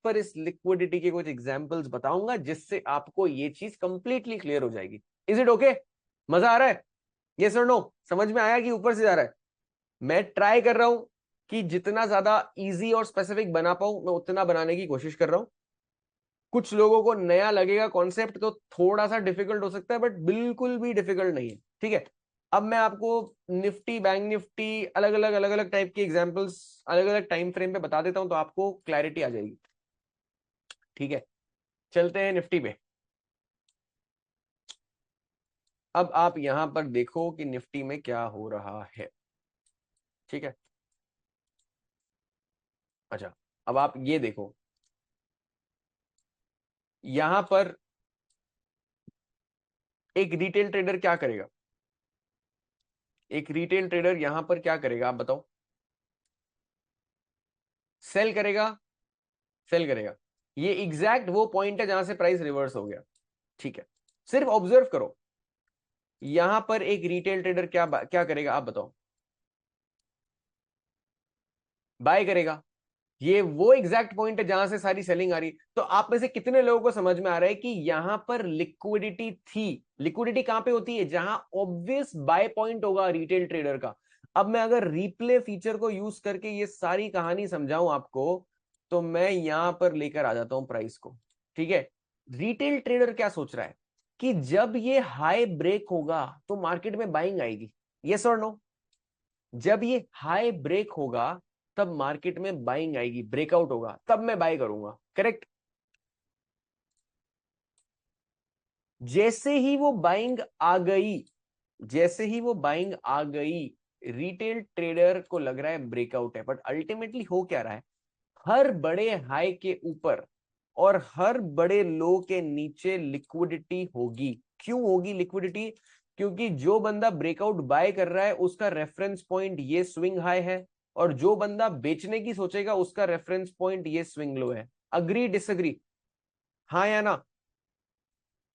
पर इस लिक्विडिटी के कुछ एग्जांपल्स बताऊंगा जिससे आपको ये चीज कंप्लीटली क्लियर हो जाएगी। Is it okay? मजा आ रहा है? यस और नो? समझ में आया कि ऊपर से जा रहा है? मैं ट्राई कर रहा हूं कि जितना ज्यादा इजी और स्पेसिफिक बना पाऊं मैं उतना बनाने की कोशिश कर रहा हूं। कुछ लोगों को नया लगेगा कॉन्सेप्ट तो थोड़ा सा डिफिकल्ट हो सकता है, बट बिल्कुल भी डिफिकल्ट नहीं है, ठीक है। अब मैं आपको निफ्टी, बैंक निफ्टी, अलग अलग टाइप की एग्जांपल्स अलग अलग टाइम फ्रेम पे बता देता हूं तो आपको क्लैरिटी आ जाएगी, ठीक है। चलते हैं निफ्टी पे। अब आप यहां पर देखो कि निफ्टी में क्या हो रहा है, ठीक है। अच्छा, अब आप ये देखो, यहां पर एक रिटेल ट्रेडर क्या करेगा? एक रिटेल ट्रेडर यहां पर क्या करेगा आप बताओ? सेल करेगा, सेल करेगा। ये एग्जैक्ट वो पॉइंट है जहां से प्राइस रिवर्स हो गया, ठीक है। सिर्फ ऑब्जर्व करो, यहां पर एक रिटेल ट्रेडर क्या क्या करेगा आप बताओ? बाय करेगा। ये वो एग्जैक्ट पॉइंट है जहां से सारी सेलिंग आ रही है। तो आप में से कितने लोगों को समझ में आ रहा है कि यहां पर लिक्विडिटी थी? लिक्विडिटी कहां पे होती है? जहां ऑब्वियस बाय पॉइंट होगा रिटेल ट्रेडर का। अब मैं अगर रिप्ले फीचर को यूज करके ये सारी कहानी समझाऊं आपको, तो मैं यहां पर लेकर आ जाता हूं प्राइस को, ठीक है। रिटेल ट्रेडर क्या सोच रहा है कि जब ये हाई ब्रेक होगा तो मार्केट में बाइंग आएगी, यस और नो? जब ये हाई ब्रेक होगा तब मार्केट में बाइंग आएगी, ब्रेकआउट होगा तब मैं बाय करूंगा, करेक्ट। जैसे ही वो बाइंग आ गई, जैसे ही वो बाइंग आ गई, रिटेल ट्रेडर को लग रहा है ब्रेकआउट है, बट अल्टीमेटली हो क्या रहा है? हर बड़े हाई के ऊपर और हर बड़े लो के नीचे लिक्विडिटी होगी। क्यों होगी लिक्विडिटी? क्योंकि जो बंदा ब्रेकआउट बाय कर रहा है उसका रेफरेंस पॉइंट ये स्विंग हाई है, और जो बंदा बेचने की सोचेगा उसका रेफरेंस पॉइंट ये स्विंग लो है। Agree disagree? हाँ या ना?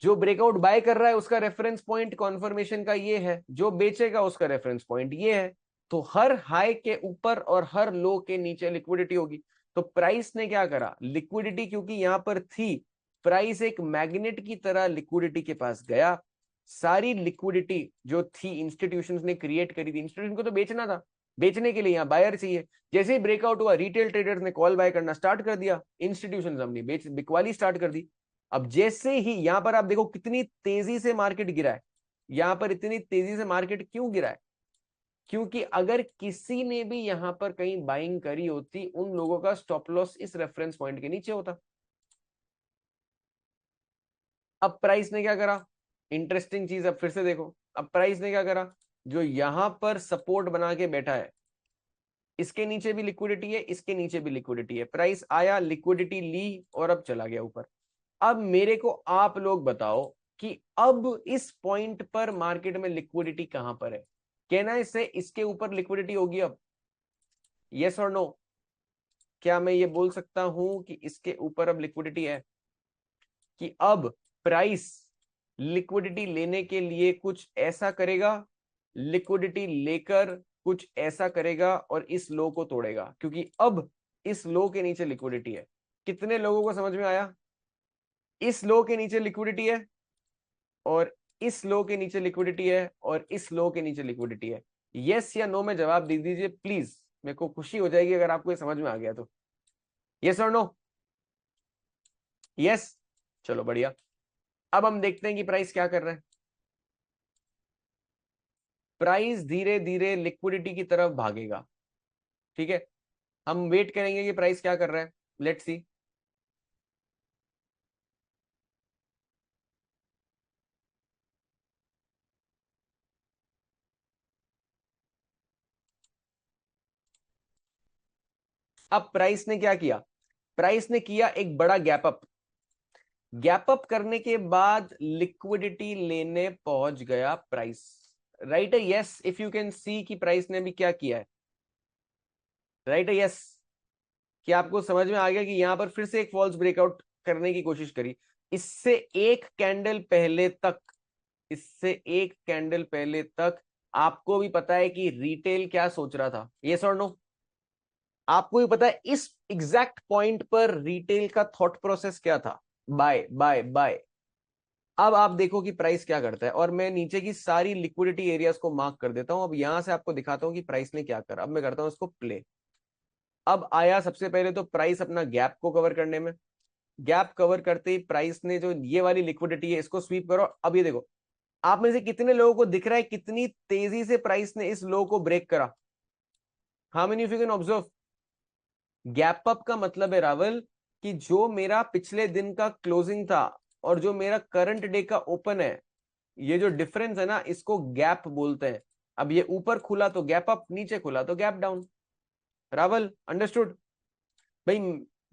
जो ब्रेकआउट बाय कर रहा है उसका रेफरेंस पॉइंट कॉन्फर्मेशन का ये है, जो बेचेगा उसका रेफरेंस पॉइंट ये है। तो हर हाई के ऊपर और हर लो के नीचे लिक्विडिटी होगी। तो प्राइस ने क्या करा? लिक्विडिटी क्योंकि यहां पर थी, प्राइस एक मैग्नेट की तरह लिक्विडिटी के पास गया। सारी लिक्विडिटी जो थी इंस्टीट्यूशंस ने क्रिएट करी थी, इंस्टीट्यूशन को तो बेचना था, बेचने के लिए यहाँ बायर चाहिए। जैसे ही ब्रेकआउट हुआ रिटेल ट्रेडर्स ने कॉल बाय करना स्टार्ट कर दिया, इंस्टीट्यूशंस हमने बिकवाली स्टार्ट कर दी। अब जैसे ही यहां पर आप देखो कितनी तेजी से मार्केट गिरा है। यहां पर इतनी तेजी से मार्केट क्यों गिरा है? क्योंकि अगर किसी ने भी यहां पर कहीं बाइंग करी होती, उन लोगों का स्टॉप लॉस इस रेफरेंस पॉइंट के नीचे होता। अब प्राइस ने क्या करा? इंटरेस्टिंग चीज, अब फिर से देखो, अब प्राइस ने क्या करा? जो यहां पर सपोर्ट बना के बैठा है, इसके नीचे भी लिक्विडिटी है, इसके नीचे भी लिक्विडिटी है। प्राइस आया, लिक्विडिटी ली और अब चला गया ऊपर। अब मेरे को आप लोग बताओ कि अब इस पॉइंट पर मार्केट में लिक्विडिटी कहां पर है? कहना इससे इसके ऊपर लिक्विडिटी होगी अब? यस और नो? क्या मैं ये बोल सकता हूं कि इसके ऊपर अब लिक्विडिटी है? कि अब प्राइस लिक्विडिटी लेने के लिए कुछ ऐसा करेगा, लिक्विडिटी लेकर कुछ ऐसा करेगा और इस लो को तोड़ेगा, क्योंकि अब इस लो के नीचे लिक्विडिटी है। कितने लोगों को समझ में आया? इस लो के नीचे लिक्विडिटी है, और इस लो के नीचे लिक्विडिटी है, और इस लो के नीचे लिक्विडिटी है। यस या नो में जवाब दे दीजिए प्लीज, मेरे को खुशी हो जाएगी अगर आपको ये समझ में आ गया तो। यस और नो? यस, चलो बढ़िया। अब हम देखते हैं कि प्राइस क्या कर रहा है। प्राइस धीरे धीरे लिक्विडिटी की तरफ भागेगा, ठीक है। हम वेट करेंगे कि प्राइस क्या कर रहा है, लेट्स सी। अब प्राइस ने क्या किया? प्राइस ने किया एक बड़ा गैप अप। गैप अप करने के बाद लिक्विडिटी लेने पहुंच गया प्राइस, राइट है? Yes, if you can see कि प्राइस ने भी क्या किया है, राइट है? यस। क्या आपको समझ में आ गया कि यहां पर फिर से एक फॉल्स ब्रेकआउट करने की कोशिश करी? इससे एक कैंडल पहले तक, इससे एक कैंडल पहले तक आपको भी पता है कि रिटेल क्या सोच रहा था, यस और नो? आपको भी पता है इस एग्जैक्ट पॉइंट पर रिटेल का थॉट प्रोसेस क्या था, बाय बाय बाय। अब आप देखो कि प्राइस क्या करता है, और मैं नीचे की सारी लिक्विडिटी एरियाज को मार्क कर देता हूं। अब यहां से आपको दिखाता हूं कि प्राइस ने क्या करा। अब मैं करता हूं इसको प्ले। अब आया सबसे पहले तो प्राइस अपना गैप को कवर करने में, गैप कवर करते ही प्राइस ने जो ये वाली लिक्विडिटी है इसको स्वीप करो। अब ये देखो, आप में से कितने लोगों को दिख रहा है कितनी तेजी से प्राइस ने इस लो को ब्रेक करा? How many of you can observe? Gap up का मतलब है रावल कि जो मेरा पिछले दिन का क्लोजिंग था और जो मेरा करंट डे का ओपन है, ये जो डिफरेंस है ना, इसको गैप बोलते हैं। अब ये ऊपर खुला तो गैप अप, नीचे खुला तो गैप डाउन। रावल अंडरस्टूड? भाई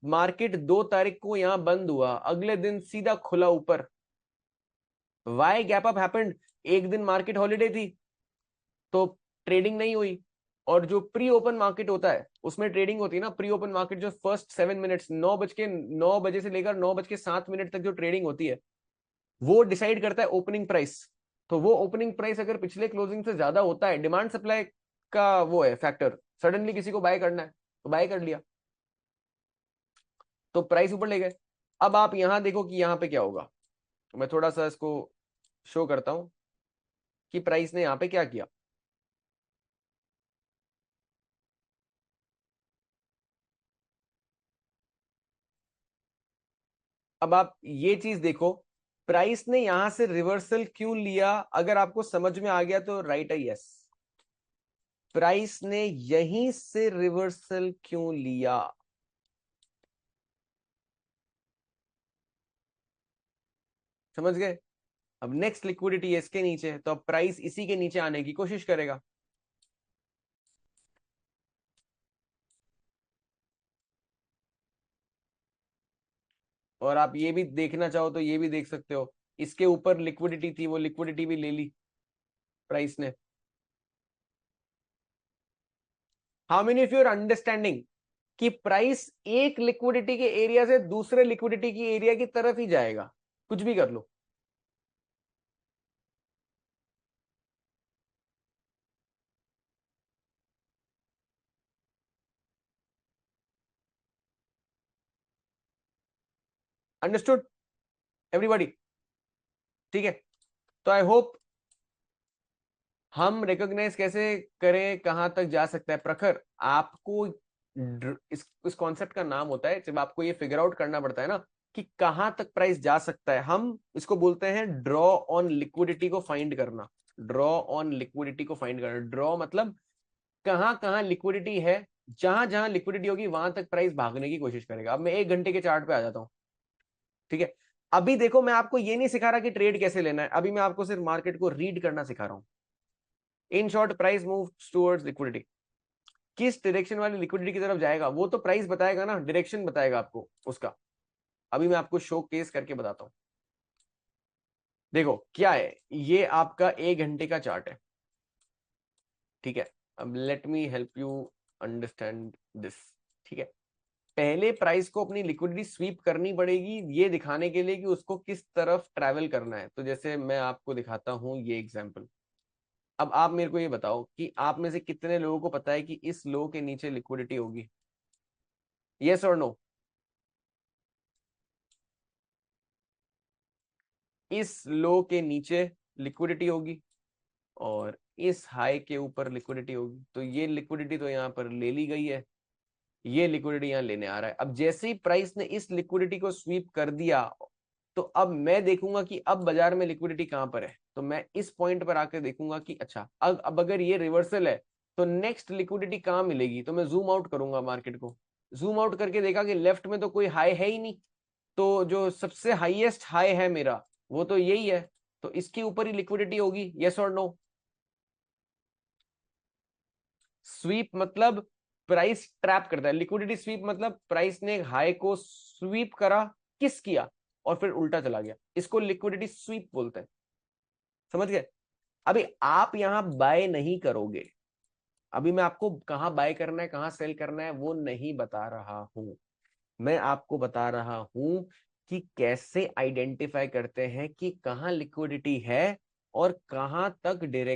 मार्केट 2 तारीख को यहां बंद हुआ, अगले दिन सीधा खुला ऊपर। Why gap up happened? एक दिन मार्केट हॉलीडे थी तो ट्रेडिंग नहीं हुई। और जो प्री ओपन मार्केट होता है उसमें ट्रेडिंग होती है ना। प्री ओपन मार्केट जो फर्स्ट 7 मिनट्स, 9 बजे से लेकर 9:07 तक जो ट्रेडिंग होती है, वो डिसाइड करता है ओपनिंग प्राइस। तो वो ओपनिंग प्राइस अगर पिछले क्लोजिंग से ज्यादा होता है, डिमांड सप्लाई का वो है फैक्टर, सडनली किसी को बाय करना है तो बाय कर लिया, तो प्राइस ऊपर ले गए। अब आप यहां देखो कि यहां पे क्या होगा। तो मैं थोड़ा सा इसको शो करता हूं कि प्राइस ने यहां पे क्या किया। अब आप ये चीज देखो, प्राइस ने यहां से रिवर्सल क्यों लिया? अगर आपको समझ में आ गया तो राइट है यस। प्राइस ने यहीं से रिवर्सल क्यों लिया? समझ गए? अब नेक्स्ट लिक्विडिटी है इसके नीचे, तो अब प्राइस इसी के नीचे आने की कोशिश करेगा। और आप ये भी देखना चाहो तो ये भी देख सकते हो, इसके ऊपर लिक्विडिटी थी, वो लिक्विडिटी भी ले ली प्राइस ने। How many of your understanding कि प्राइस एक लिक्विडिटी के एरिया से दूसरे लिक्विडिटी की एरिया की तरफ ही जाएगा, कुछ भी कर लो। Understood everybody? ठीक है, तो आई होप हम रिकॉग्नाइज कैसे करें कहां तक जा सकता है। प्रखर, आपको इस कॉन्सेप्ट का नाम होता है जब आपको ये फिगर आउट करना पड़ता है ना कि कहां तक प्राइस जा सकता है, हम इसको बोलते हैं ड्रॉ ऑन लिक्विडिटी को फाइंड करना। ड्रॉ ऑन लिक्विडिटी को फाइंड करना, ड्रॉ मतलब कहां कहां लिक्विडिटी है, जहां जहां लिक्विडिटी होगी वहां तक प्राइस भागने की कोशिश करेगा। अब मैं 1 घंटे के चार्ट पे आ जाता हूं। ठीक है, अभी देखो मैं आपको ये नहीं सिखा रहा कि ट्रेड कैसे लेना है, अभी मैं आपको सिर्फ मार्केट को रीड करना सिखा रहा हूं। In short, price move towards liquidity. किस डायरेक्शन वाली लिक्विडिटी की तरफ जाएगा वो तो प्राइस बताएगा ना, डायरेक्शन बताएगा आपको उसका। अभी मैं आपको शो केस करके बताता हूं। देखो क्या है, ये आपका 1 घंटे का चार्ट है। ठीक है, अब let me help you understand this. ठीक है, पहले प्राइस को अपनी लिक्विडिटी स्वीप करनी पड़ेगी ये दिखाने के लिए कि उसको किस तरफ ट्रैवल करना है। तो जैसे मैं आपको दिखाता हूं ये एग्जांपल। अब आप मेरे को ये बताओ कि आप में से कितने लोगों को पता है कि इस लो के नीचे लिक्विडिटी होगी? यस और नो? इस लो के नीचे लिक्विडिटी होगी और इस हाई के ऊपर लिक्विडिटी होगी। तो ये लिक्विडिटी तो यहाँ पर ले ली गई है, ये लिक्विडिटी यहाँ लेने आ रहा है। अब जैसे ही प्राइस ने इस लिक्विडिटी को स्वीप कर दिया, तो अब मैं देखूंगा कि अब बाजार में लिक्विडिटी कहां पर है। तो मैं इस पॉइंट पर आकर देखूंगा कि अच्छा अब अगर ये रिवर्सल है तो नेक्स्ट लिक्विडिटी कहां मिलेगी। तो मैं जूम आउट करूंगा मार्केट को, जूम आउट करके देखा कि लेफ्ट में तो कोई हाई है ही नहीं, तो जो सबसे हाईएस्ट हाई है मेरा वो तो यही है, तो इसके ऊपर ही लिक्विडिटी होगी। यस और नो? स्वीप मतलब प्राइस ट्रैप करता है, लिक्विडिटी स्वीप मतलब प्राइस ने हाई को स्वीप करा, किस किया और फिर उल्टा चला गया, इसको लिक्विडिटी स्वीप बोलते हैं। समझ गए? अभी आप यहां बाय नहीं करोगे, अभी मैं आपको कहां बाय करना है कहां सेल करना है वो नहीं बता रहा हूं। मैं आपको बता रहा हूं कि कैसे आइडेंटिफाई करते हैं कि कहां लिक्विडिटी है और कहां तक डायरेक्ट